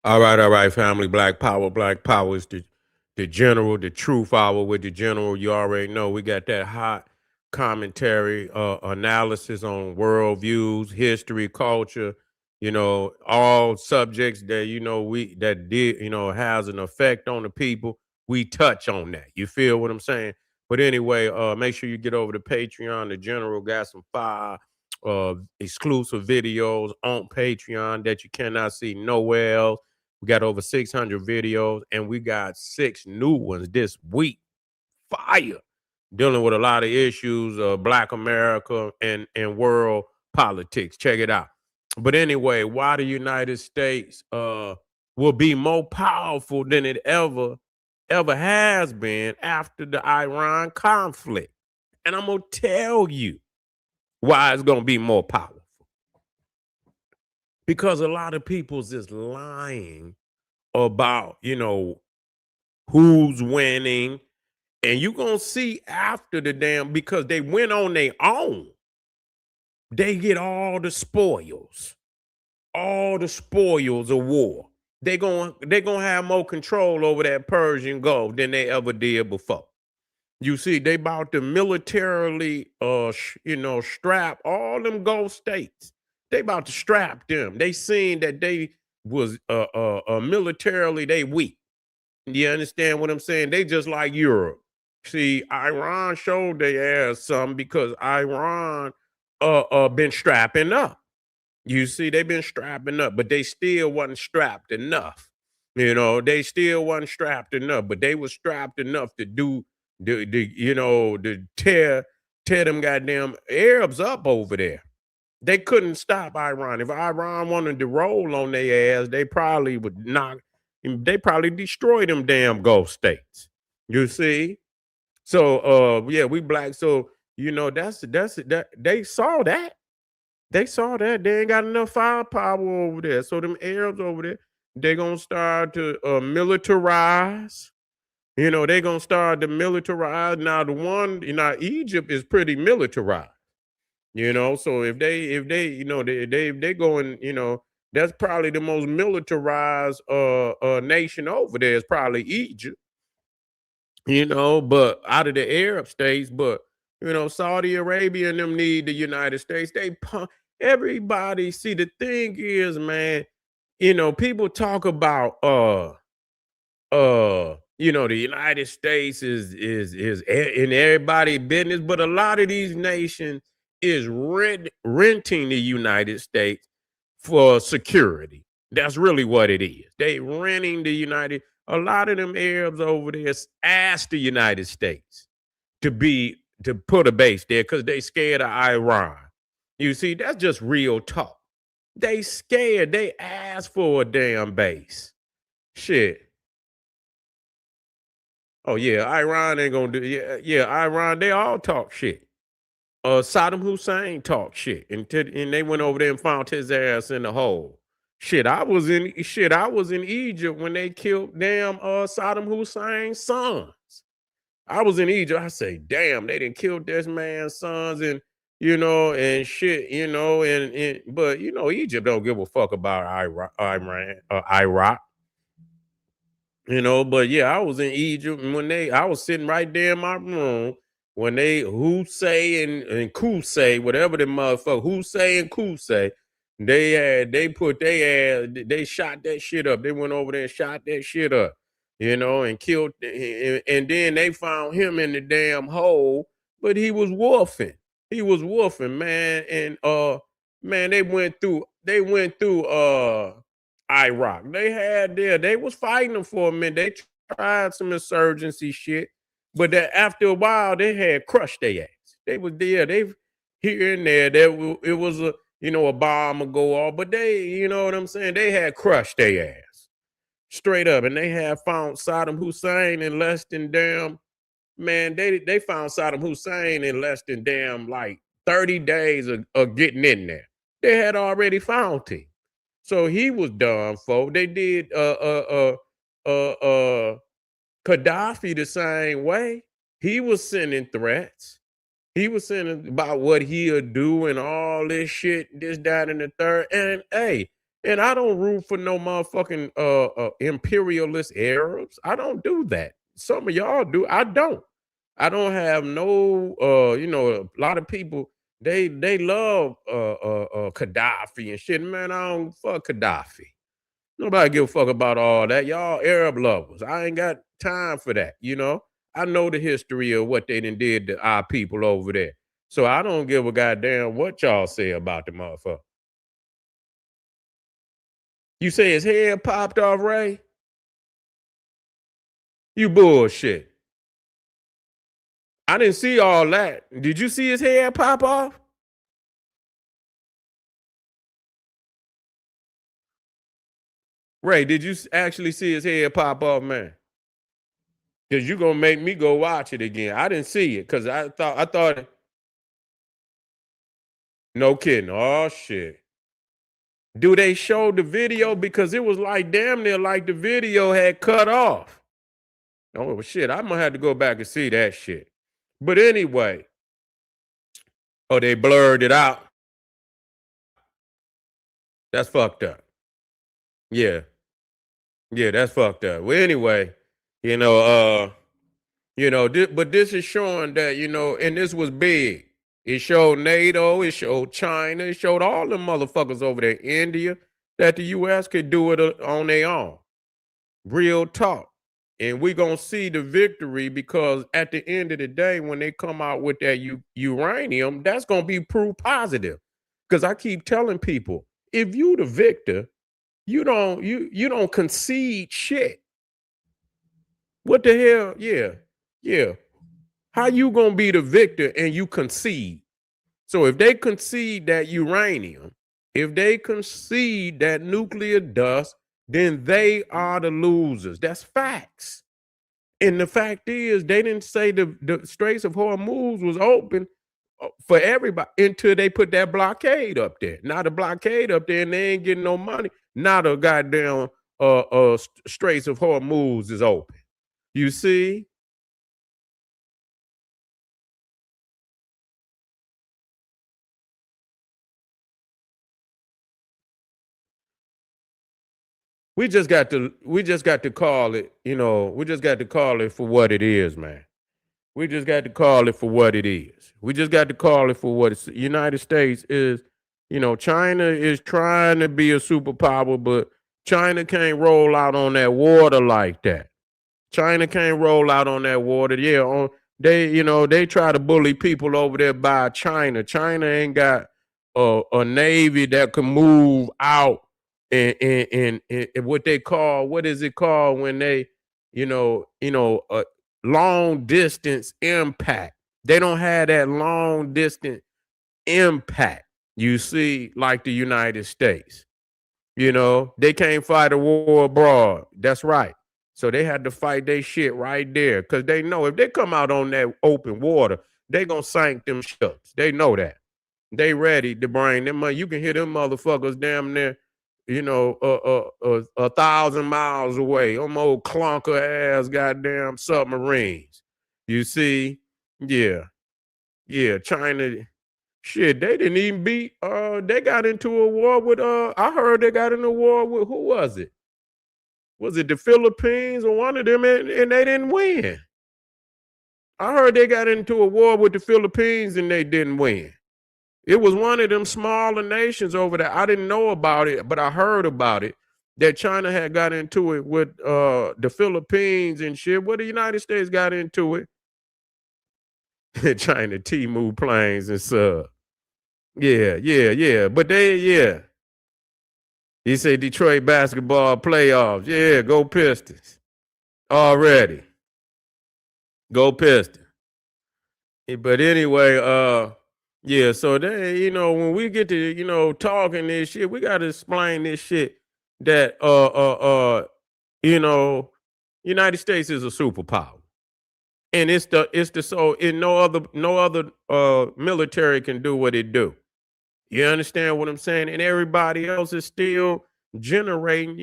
All right, family. Black Power is the general, the truth hour with the general. You already know we got that hot commentary, analysis on world views, history, culture. All subjects that we that did has an effect on the people. We touch on that. You feel what I'm saying? But anyway, make sure you get over to Patreon. The general got some fire exclusive videos on Patreon that you cannot see nowhere else. We got over 600 videos, and we got 6 new ones this week. Fire. Dealing with a lot of issues of Black America and world politics. Check it out. But anyway, why the United States will be more powerful than it ever has been after the Iran conflict. And I'm gonna tell you why it's gonna be more powerful. Because a lot of people's just lying about, who's winning. And you're going to see after the damn, because they went on their own, they get all the spoils of war. They gonna have more control over that Persian Gulf than they ever did before. You see, they about to militarily, strap all them Gulf states. They about to strap them. They seen that they was militarily they weak. You understand what I'm saying? They just like Europe. See, Iran showed their ass some because Iran been strapping up. You see, they've been strapping up, but they still wasn't strapped enough. They still wasn't strapped enough, but they was strapped enough to do to tear them goddamn Arabs up over there. They couldn't stop Iran. If Iran wanted to roll on their ass, they probably destroy them damn Gulf states. You see? So yeah, we black. So that they saw that. They saw that they ain't got enough firepower over there. So them Arabs over there, they gonna start to militarize. They gonna start to militarize. Now Egypt is pretty militarized. So if they they going, that's probably the most militarized nation over there is probably Egypt. But out of the Arab states, but Saudi Arabia and them need the United States. Everybody. See, the thing is, man, people talk about the United States is in everybody's business, but a lot of these nations is renting the United States for security. That's really what it is. They renting the United. A lot of them Arabs over there asked the United States to put a base there because they scared of Iran. You see, that's just real talk. They scared. They asked for a damn base. Shit. Oh yeah, Iran ain't gonna do. Yeah, Iran. They all talk shit. Saddam Hussein talked shit, and they went over there and found his ass in the hole. I was in Egypt when they killed damn Saddam Hussein's sons. I was in Egypt. I say, damn, they didn't kill this man's sons and and shit, but Egypt don't give a fuck about Iraq. But yeah, I was in Egypt and I was sitting right there in my room when they Hussein and Kusay, whatever the motherfucker, Hussein and Kusay, they shot that shit up. They went over there and shot that shit up, and killed, and then they found him in the damn hole, but he was wolfing. He was wolfing, man, and man, they went through Iraq. They was fighting them for a minute. They tried some insurgency shit, but that after a while they had crushed their ass. They was there. They here and there. It was a bomb would go off, but you know what I'm saying. They had crushed their ass straight up, and they had found Saddam Hussein in less than damn man. They found Saddam Hussein in less than damn like 30 days of getting in there. They had already found him. So he was done for. They did Gaddafi the same way. He was sending threats. He was sending about what he'll do and all this shit, this, that, and the third. And hey, And I don't root for no motherfucking imperialist Arabs. I don't do that. Some of y'all do. I don't. I don't have no a lot of people they love Gaddafi and shit. Man, I don't fuck Gaddafi. Nobody give a fuck about all that. Y'all Arab lovers. I ain't got time for that. I know the history of what they done did to our people over there. So I don't give a goddamn what y'all say about the motherfucker. You say his head popped off, Ray? You bullshit. I didn't see all that. Did you see his head pop off? Ray, did you actually see his head pop off, man? Because you gonna make me go watch it again. I didn't see it because I thought no kidding. Oh shit. Do they show the video? Because it was like damn near like the video had cut off. Oh well, shit. I'm gonna have to go back and see that shit. But anyway, oh, they blurred it out. That's fucked up. Yeah. Yeah, that's fucked up. Well, anyway, you know, but this is showing that, and this was big. It showed NATO, it showed China, it showed all them motherfuckers over there, India, that the US could do it on their own. Real talk. And we're gonna see the victory because at the end of the day, when they come out with that uranium, that's gonna be proof positive. Because I keep telling people, if you the victor, you don't concede shit. What the hell? Yeah. Yeah. How you gonna be the victor and you concede? So if they concede that uranium, if they concede that nuclear dust, then they are the losers. That's facts. And the fact is, they didn't say the Straits of Hormuz was open for everybody until they put that blockade up there. Now the blockade up there and they ain't getting no money. Now the goddamn Straits of Hormuz is open. You see? We just got to call it, we just got to call it for what it is, man. We just got to call it for what it is. We just got to call it for what it's United States is, China is trying to be a superpower, but China can't roll out on that water like that. China can't roll out on that water. Yeah, they try to bully people over there by China. China ain't got a navy that can move out and what they call what is it called when they long distance impact. They don't have that long distance impact. You see, like the United States. They can't fight a war abroad. That's right. So they had to fight their shit right there because they know if they come out on that open water, they gonna sink them ships. They know that. They ready to bring them money. You can hear them motherfuckers damn near, 1,000 miles away. Them old clunker ass goddamn submarines. You see? Yeah. Yeah. China. Shit, they didn't even beat. They got into a war with. I heard they got in a war with who was it? Was it the Philippines or one of them? And they didn't win. I heard they got into a war with the Philippines and they didn't win. It was one of them smaller nations over there. I didn't know about it, but I heard about it. That China had got into it with the Philippines and shit. Well, the United States got into it. China Timu planes and stuff. Yeah, yeah, yeah. But yeah. He said Detroit basketball playoffs. Yeah, go Pistons. Already. Go Pistons. But anyway, yeah, so they, when we get to, talking this shit, we gotta explain this shit that you know, United States is a superpower. And it's the so in no other military can do what it do. You understand what I'm saying? And everybody else is still generating,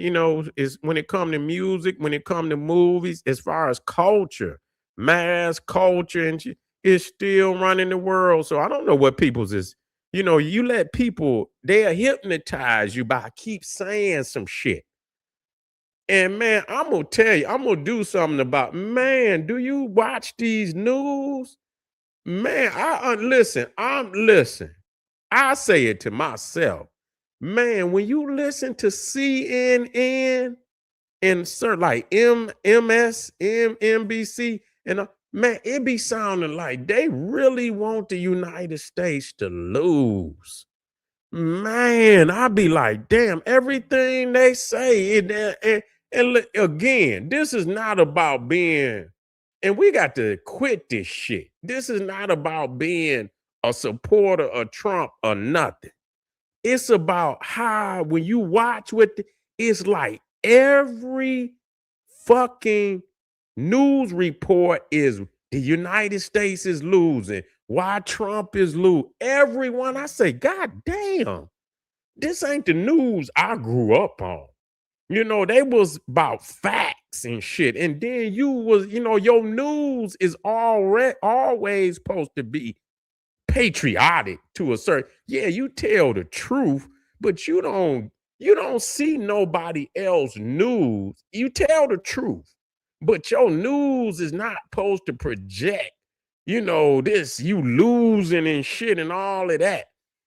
is when it come to music, when it come to movies, as far as culture, mass culture and shit, it's still running the world. So I don't know what people's is, You let people, they'll hypnotize you by keep saying some shit. And man, I'm gonna tell you, I'm gonna do something about, man, do you watch these news? Man, listen. I say it to myself. Man, when you listen to CNN and like MS, NBC, and man, it be sounding like they really want the United States to lose. Man, I be like, damn, everything they say, again, this is not about being, and we got to quit this shit. This is not about being a supporter of Trump or nothing. It's about how when you watch it's like every fucking news report is the United States is losing. Why Trump is losing. Everyone, I say, God damn, this ain't the news I grew up on. They was about facts and shit. And then your news is always supposed to be patriotic to a certain, yeah, you tell the truth, but you don't see nobody else news. You tell the truth, but your news is not supposed to project, this you losing and shit and all of that.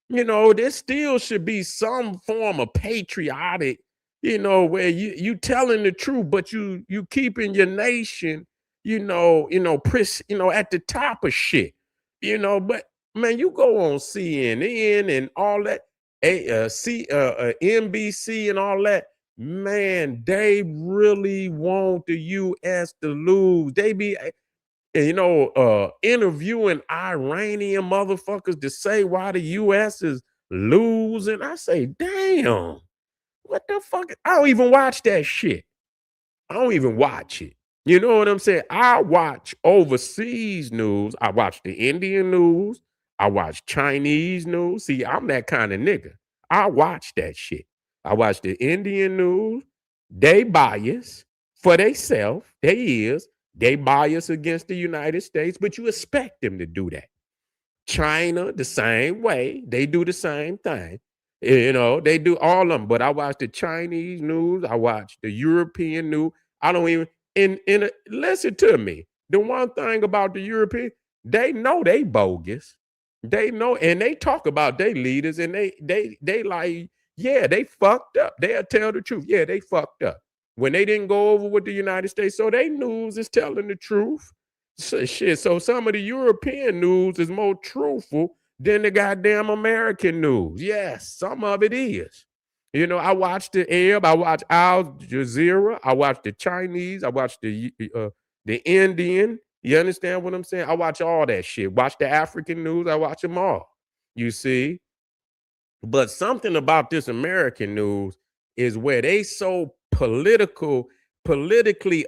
There still should be some form of patriotic, where you telling the truth, but you keeping your nation, at the top of shit, but man, you go on CNN and all that, NBC and all that. Man, they really want the U.S. to lose. They be, interviewing Iranian motherfuckers to say why the U.S. is losing. I say, damn, what the fuck? I don't even watch that shit. I don't even watch it. You know what I'm saying? I watch overseas news. I watch the Indian news. I watch Chinese news. See, I'm that kind of nigga. I watch that shit. I watch the Indian news. They bias for themselves. They bias against the United States, but you expect them to do that. China, the same way. They do the same thing. They do all of them. But I watch the Chinese news. I watch the European news. I don't even, listen to me. The one thing about the European, they know they bogus. They know, and they talk about their leaders, and they like, yeah, they fucked up. They'll tell the truth. Yeah, they fucked up. When they didn't go over with the United States, so they news is telling the truth. So, shit. So some of the European news is more truthful than the goddamn American news. Yes, some of it is. I watch the Arab, I watch Al Jazeera, I watch the Chinese, I watch the Indian. You understand what I'm saying? I watch all that shit. Watch the African news, I watch them all. You see? But something about this American news is where they so politically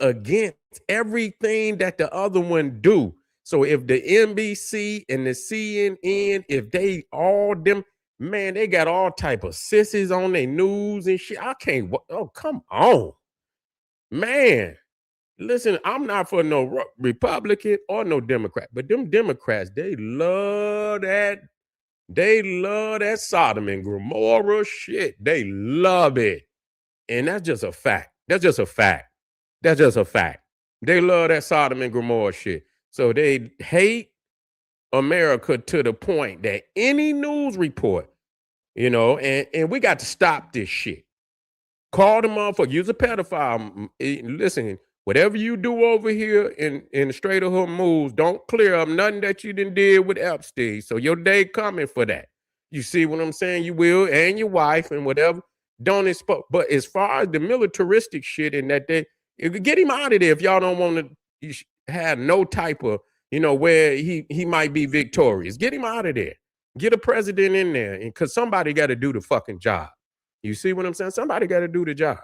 against everything that the other one do. So if the NBC and the CNN, if they all them, man, they got all type of sissies on their news and shit. I can't. Oh, come on, man. Listen, I'm not for no Republican or no Democrat, but them Democrats, they love that. They love that Sodom and Gomorrah shit. They love it. And that's just a fact. That's just a fact. That's just a fact. They love that Sodom and Gomorrah shit. So they hate America to the point that any news report, and we got to stop this shit. Call the motherfucker, use a pedophile. Listen, whatever you do over here in the Strait of Hormuz, don't clear up nothing that you did with Epstein. So your day coming for that. You see what I'm saying? You will, and your wife and whatever. Don't expose. But as far as the militaristic shit and that get him out of there if y'all don't want to have no type of, where he might be victorious. Get him out of there. Get a president in there, because somebody got to do the fucking job. You see what I'm saying? Somebody got to do the job.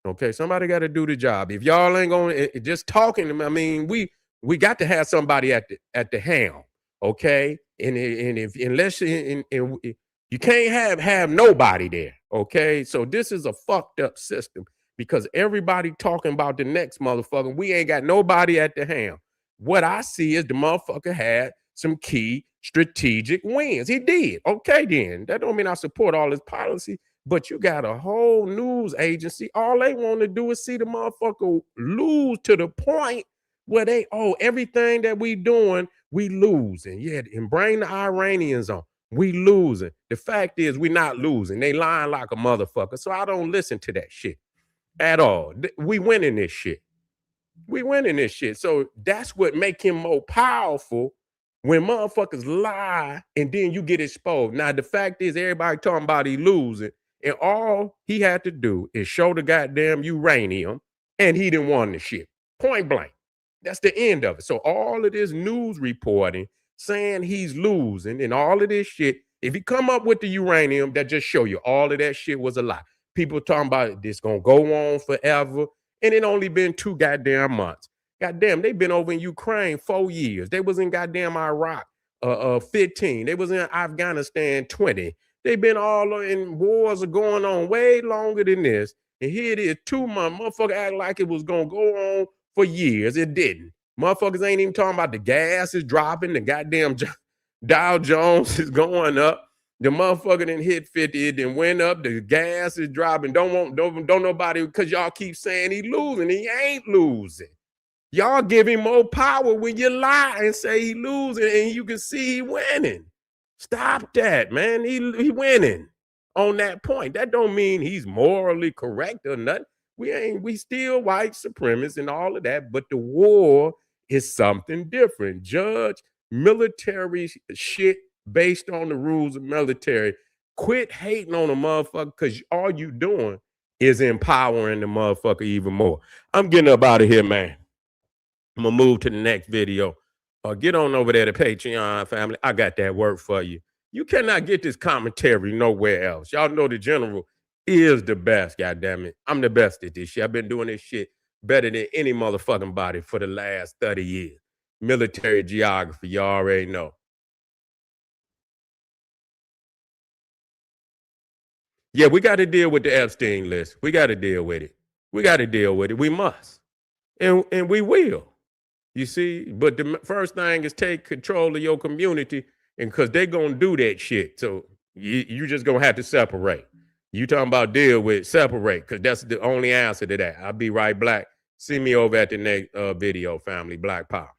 Okay, somebody got to do the job. If y'all ain't going just talking, I mean, we got to have somebody at the helm. Okay, and if unless and you can't have nobody there. Okay, so this is a fucked up system because everybody talking about the next motherfucker. We ain't got nobody at the helm. What I see is the motherfucker had some key strategic wins. He did. Okay, then. That don't mean I support all his policy, but you got a whole news agency. All they want to do is see the motherfucker lose to the point where they, oh, everything that we doing, we losing. Yeah, and bring the Iranians on. We losing. The fact is, we not losing. They lying like a motherfucker. So I don't listen to that shit at all. We winning this shit. We winning this shit. So that's what make him more powerful when motherfuckers lie and then you get exposed. Now, the fact is, everybody talking about he losing, and all he had to do is show the goddamn uranium, and he didn't want the shit. Point blank. That's the end of it. So all of this news reporting saying he's losing and all of this shit, if he come up with the uranium, that just show you all of that shit was a lie. People talking about this gonna go on forever, and it only been 2 goddamn months. Goddamn, they been over in Ukraine 4 years. They was in goddamn Iraq 15. They was in Afghanistan 20. They been all in wars are going on way longer than this. And here it is, 2 months. Motherfucker act like it was gonna go on for years. It didn't. Motherfuckers ain't even talking about the gas is dropping, the goddamn Dow Jones is going up. The motherfucker didn't hit 50, it then went up, the gas is dropping. Don't nobody, because y'all keep saying he losing. He ain't losing. Y'all give him more power when you lie and say he losing and you can see he winning. Stop that, man. He winning on that point. That don't mean he's morally correct or nothing. We still white supremacists and all of that, but the war is something different. Judge military shit based on the rules of military. Quit hating on a motherfucker, because all you doing is empowering the motherfucker even more. I'm getting up out of here, man. I'm gonna move to the next video. Get on over there to Patreon, family. I got that work for you. You cannot get this commentary nowhere else. Y'all know the general is the best, goddammit. I'm the best at this shit. I've been doing this shit better than any motherfucking body for the last 30 years. Military geography, y'all already know. Yeah, we got to deal with the Epstein list. We got to deal with it. We got to deal with it. We must. And we will. You see? But the first thing is take control of your community, and because they're going to do that shit. So you just going to have to separate. You talking about deal with, separate, because that's the only answer to that. I'll be right back. See me over at the next video, family. Black Power.